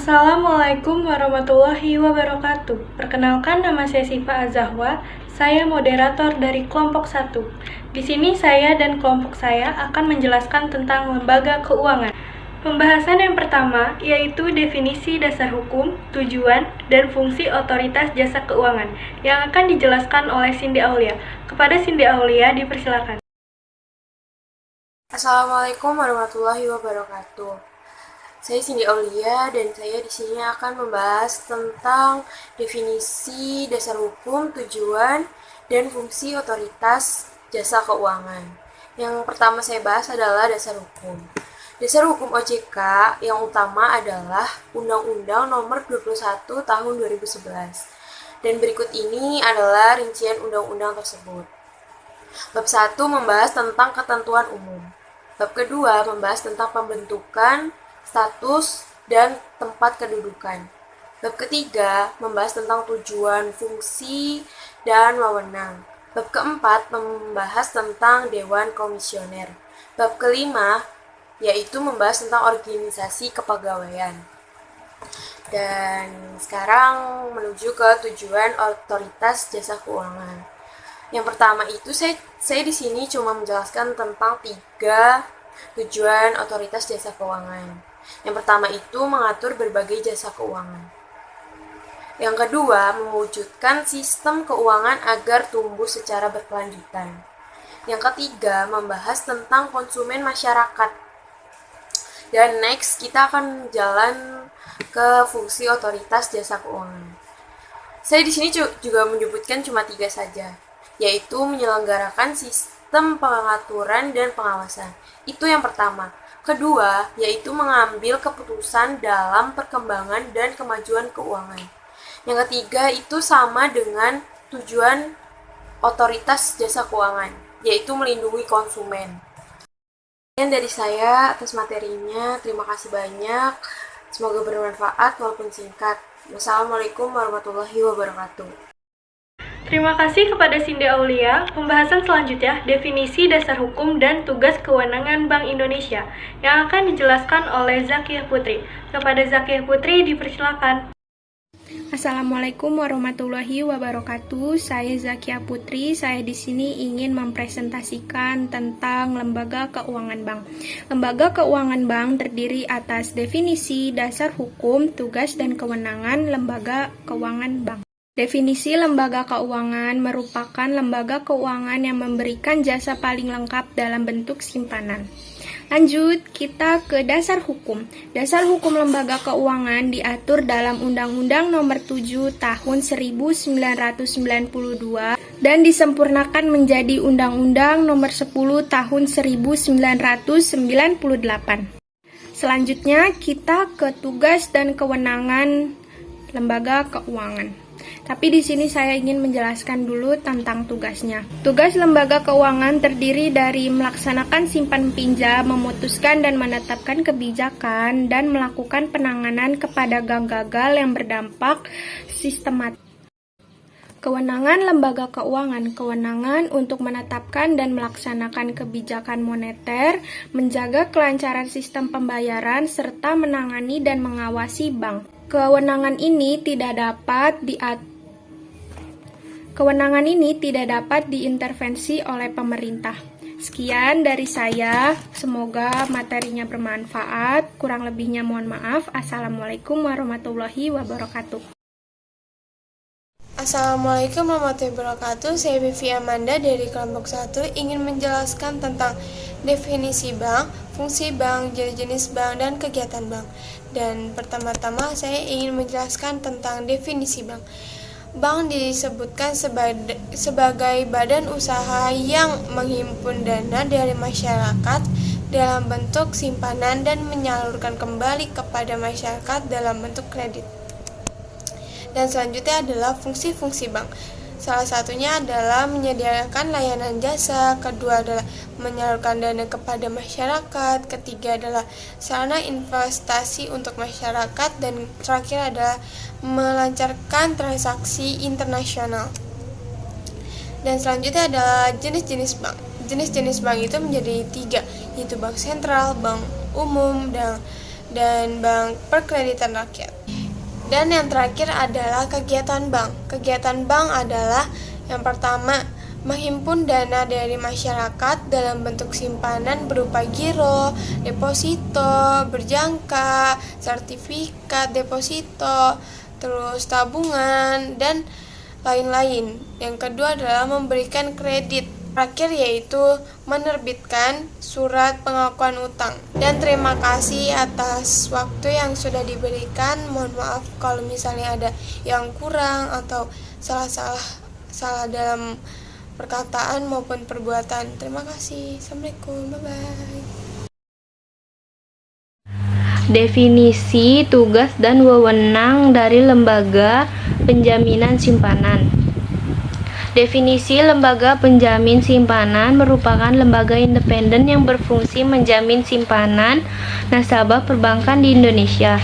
Assalamualaikum warahmatullahi wabarakatuh. Perkenalkan, nama saya Sifa Azahwa. Saya moderator dari kelompok 1. Di sini saya dan kelompok saya akan menjelaskan tentang lembaga keuangan. Pembahasan yang pertama yaitu definisi dasar hukum, tujuan, dan fungsi otoritas jasa keuangan yang akan dijelaskan oleh Cindy Aulia. Kepada Cindy Aulia dipersilakan. Assalamualaikum warahmatullahi wabarakatuh. Saya Cindy Aulia dan saya di sini akan membahas tentang definisi dasar hukum, tujuan, dan fungsi otoritas jasa keuangan. Yang pertama saya bahas adalah dasar hukum. Dasar hukum OJK yang utama adalah Undang-Undang Nomor 21 Tahun 2011. Dan berikut ini adalah rincian undang-undang tersebut. Bab 1 membahas tentang ketentuan umum. Bab kedua membahas tentang pembentukan, status, dan tempat kedudukan. Bab ketiga membahas tentang tujuan, fungsi, dan wewenang. Bab keempat membahas tentang Dewan Komisioner. Bab kelima yaitu membahas tentang organisasi kepegawaian. Dan sekarang menuju ke tujuan otoritas jasa keuangan. Yang pertama itu saya di sini cuma menjelaskan tentang 3 tujuan otoritas jasa keuangan. Yang pertama itu mengatur berbagai jasa keuangan. Yang kedua, mewujudkan sistem keuangan agar tumbuh secara berkelanjutan. Yang ketiga, membahas tentang konsumen masyarakat. Dan next, kita akan jalan ke fungsi otoritas jasa keuangan. Saya di sini juga menyebutkan cuma 3 saja, yaitu menyelenggarakan sistem pengaturan dan pengawasan. Itu yang pertama. Kedua, yaitu mengambil keputusan dalam perkembangan dan kemajuan keuangan. Yang ketiga itu sama dengan tujuan otoritas jasa keuangan, yaitu melindungi konsumen. Sekian dari saya atas materinya. Terima kasih banyak. Semoga bermanfaat walaupun singkat. Wassalamualaikum warahmatullahi wabarakatuh. Terima kasih kepada Cindy Aulia. Pembahasan selanjutnya, definisi dasar hukum dan tugas kewenangan Bank Indonesia, yang akan dijelaskan oleh Zakiyah Putri. Kepada Zakiyah Putri dipersilakan. Assalamualaikum warahmatullahi wabarakatuh. Saya Zakiyah Putri. Saya di sini ingin mempresentasikan tentang lembaga keuangan bank. Lembaga keuangan bank terdiri atas definisi dasar hukum, tugas, dan kewenangan lembaga keuangan bank. Definisi lembaga keuangan merupakan lembaga keuangan yang memberikan jasa paling lengkap dalam bentuk simpanan. Lanjut, kita ke dasar hukum. Dasar hukum lembaga keuangan diatur dalam Undang-Undang Nomor 7 Tahun 1992 dan disempurnakan menjadi Undang-Undang Nomor 10 Tahun 1998. Selanjutnya, kita ke tugas dan kewenangan lembaga keuangan. Tapi di sini saya ingin menjelaskan dulu tentang tugasnya. Tugas lembaga keuangan terdiri dari melaksanakan simpan pinjam, memutuskan dan menetapkan kebijakan, dan melakukan penanganan kepada bank gagal yang berdampak sistematis. Kewenangan lembaga keuangan, kewenangan untuk menetapkan dan melaksanakan kebijakan moneter, menjaga kelancaran sistem pembayaran, serta menangani dan mengawasi bank. Kewenangan ini tidak dapat diintervensi oleh pemerintah. Sekian dari saya, semoga materinya bermanfaat. Kurang lebihnya mohon maaf. Assalamualaikum warahmatullahi wabarakatuh. Assalamualaikum warahmatullahi wabarakatuh. Saya Vivi Amanda dari kelompok 1 ingin menjelaskan tentang definisi bank, fungsi bank, jenis-jenis bank, dan kegiatan bank. Dan pertama-tama saya ingin menjelaskan tentang definisi bank. Bank disebutkan sebagai badan usaha yang menghimpun dana dari masyarakat dalam bentuk simpanan dan menyalurkan kembali kepada masyarakat dalam bentuk kredit. Dan selanjutnya adalah fungsi-fungsi bank. Salah satunya adalah menyediakan layanan jasa, kedua adalah menyalurkan dana kepada masyarakat, ketiga adalah sarana investasi untuk masyarakat, dan terakhir adalah melancarkan transaksi internasional. Dan selanjutnya adalah jenis-jenis bank. Jenis-jenis bank itu menjadi 3, yaitu bank sentral, bank umum, dan dan bank perkreditan rakyat. Dan yang terakhir adalah kegiatan bank. Kegiatan bank adalah yang pertama, menghimpun dana dari masyarakat dalam bentuk simpanan berupa giro, deposito, berjangka, sertifikat deposito, terus tabungan, dan lain-lain. Yang kedua adalah memberikan kredit. Terakhir yaitu menerbitkan surat pengakuan utang. Dan terima kasih atas waktu yang sudah diberikan. Mohon maaf kalau misalnya ada yang kurang atau salah dalam perkataan maupun perbuatan. Terima kasih. Assalamualaikum. Bye-bye. Definisi, tugas, dan wewenang dari lembaga penjaminan simpanan. Definisi lembaga penjamin simpanan merupakan lembaga independen yang berfungsi menjamin simpanan nasabah perbankan di Indonesia.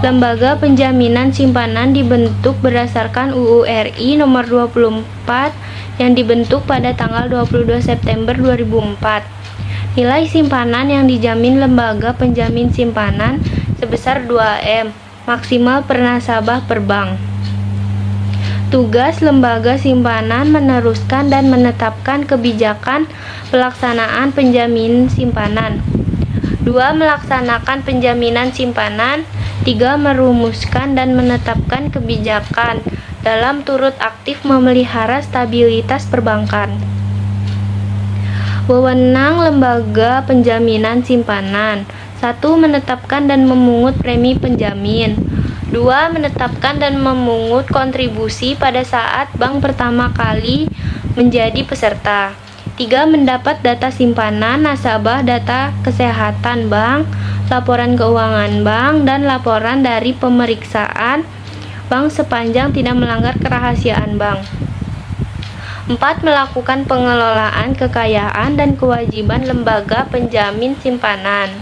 Lembaga penjaminan simpanan dibentuk berdasarkan UU RI nomor 24 yang dibentuk pada tanggal 22 September 2004. Nilai simpanan yang dijamin lembaga penjamin simpanan sebesar 2M, maksimal per nasabah per bank. Tugas lembaga simpanan meneruskan dan menetapkan kebijakan pelaksanaan penjamin simpanan. 2. Melaksanakan penjaminan simpanan. 3. Merumuskan dan menetapkan kebijakan dalam turut aktif memelihara stabilitas perbankan. Wewenang lembaga penjaminan simpanan. 1. Menetapkan dan memungut premi penjamin. 2. Menetapkan dan memungut kontribusi pada saat bank pertama kali menjadi peserta. 3. Mendapat data simpanan nasabah, data kesehatan bank, laporan keuangan bank, dan laporan dari pemeriksaan bank sepanjang tidak melanggar kerahasiaan bank. 4. Melakukan pengelolaan kekayaan dan kewajiban lembaga penjamin simpanan.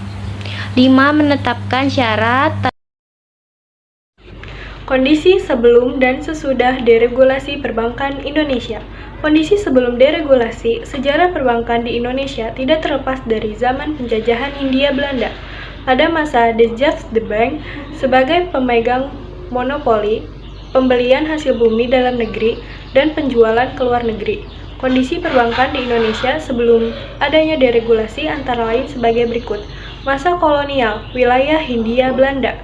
5. Menetapkan syarat. Kondisi sebelum dan sesudah deregulasi perbankan Indonesia. Kondisi sebelum deregulasi, sejarah perbankan di Indonesia tidak terlepas dari zaman penjajahan Hindia Belanda. Pada masa The Dutch the Bank sebagai pemegang monopoli, pembelian hasil bumi dalam negeri, dan penjualan ke luar negeri. Kondisi perbankan di Indonesia sebelum adanya deregulasi antara lain sebagai berikut. Masa kolonial, wilayah Hindia Belanda.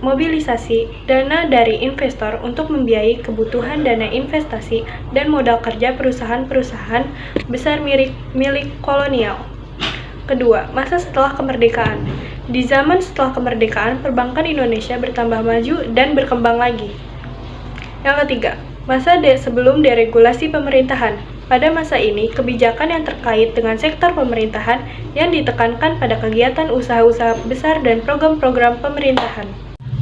Mobilisasi dana dari investor untuk membiayai kebutuhan dana investasi dan modal kerja perusahaan-perusahaan besar milik kolonial. Kedua, masa setelah kemerdekaan. Di zaman setelah kemerdekaan, perbankan Indonesia bertambah maju dan berkembang lagi. Yang ketiga, masa sebelum deregulasi pemerintahan. Pada masa ini, kebijakan yang terkait dengan sektor pemerintahan yang ditekankan pada kegiatan usaha-usaha besar dan program-program pemerintahan.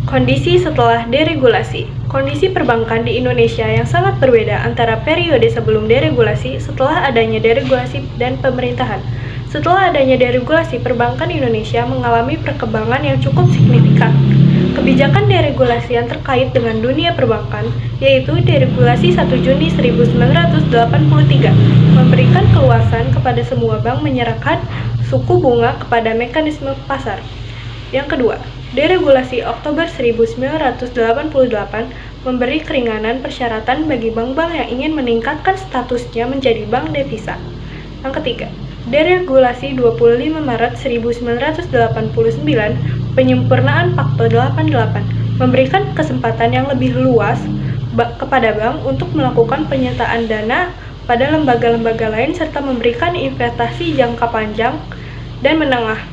Kondisi setelah deregulasi. Kondisi perbankan di Indonesia yang sangat berbeda antara periode sebelum deregulasi, setelah adanya deregulasi, dan pemerintahan. Setelah adanya deregulasi, perbankan Indonesia mengalami perkembangan yang cukup signifikan. Kebijakan deregulasi yang terkait dengan dunia perbankan, yaitu Deregulasi 1 Juni 1983, memberikan keluasan kepada semua bank menyerahkan suku bunga kepada mekanisme pasar. Yang kedua, Deregulasi Oktober 1988 memberi keringanan persyaratan bagi bank-bank yang ingin meningkatkan statusnya menjadi bank devisa. Yang ketiga, Deregulasi 25 Maret 1989, penyempurnaan Pakto 88, memberikan kesempatan yang lebih luas kepada bank untuk melakukan penyertaan dana pada lembaga-lembaga lain serta memberikan investasi jangka panjang dan menengah.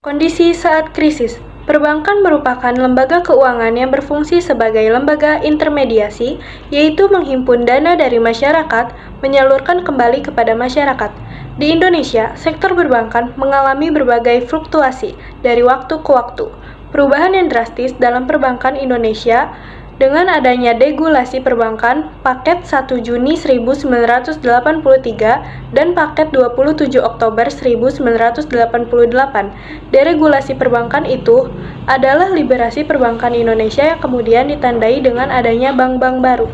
Kondisi saat krisis. Perbankan merupakan lembaga keuangan yang berfungsi sebagai lembaga intermediasi, yaitu menghimpun dana dari masyarakat, menyalurkan kembali kepada masyarakat. Di Indonesia, sektor perbankan mengalami berbagai fluktuasi dari waktu ke waktu. Perubahan yang drastis dalam perbankan Indonesia dengan adanya deregulasi perbankan Paket 1 Juni 1983 dan Paket 27 Oktober 1988. Deregulasi perbankan itu adalah liberasi perbankan Indonesia yang kemudian ditandai dengan adanya bank-bank baru.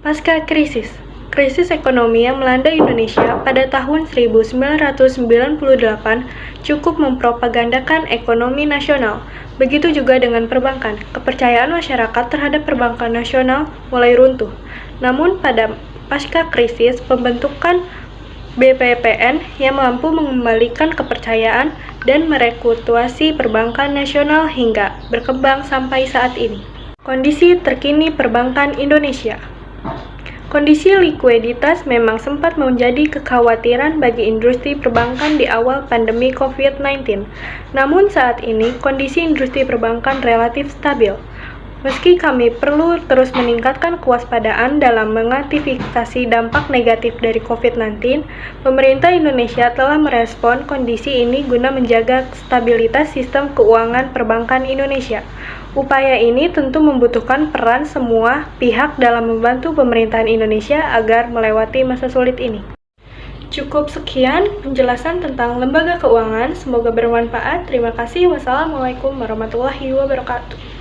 Pasca krisis. Krisis ekonomi yang melanda Indonesia pada tahun 1998 cukup mempropagandakan ekonomi nasional. Begitu juga dengan perbankan. Kepercayaan masyarakat terhadap perbankan nasional mulai runtuh. Namun pada pasca krisis, pembentukan BPPN yang mampu mengembalikan kepercayaan dan merekultivasi perbankan nasional hingga berkembang sampai saat ini. Kondisi terkini perbankan Indonesia. Kondisi likuiditas memang sempat menjadi kekhawatiran bagi industri perbankan di awal pandemi COVID-19. Namun saat ini kondisi industri perbankan relatif stabil. Meski kami perlu terus meningkatkan kewaspadaan dalam mengantisipasi dampak negatif dari COVID-19, pemerintah Indonesia telah merespon kondisi ini guna menjaga stabilitas sistem keuangan perbankan Indonesia. Upaya ini tentu membutuhkan peran semua pihak dalam membantu pemerintahan Indonesia agar melewati masa sulit ini. Cukup sekian penjelasan tentang lembaga keuangan, semoga bermanfaat. Terima kasih. Wassalamualaikum warahmatullahi wabarakatuh.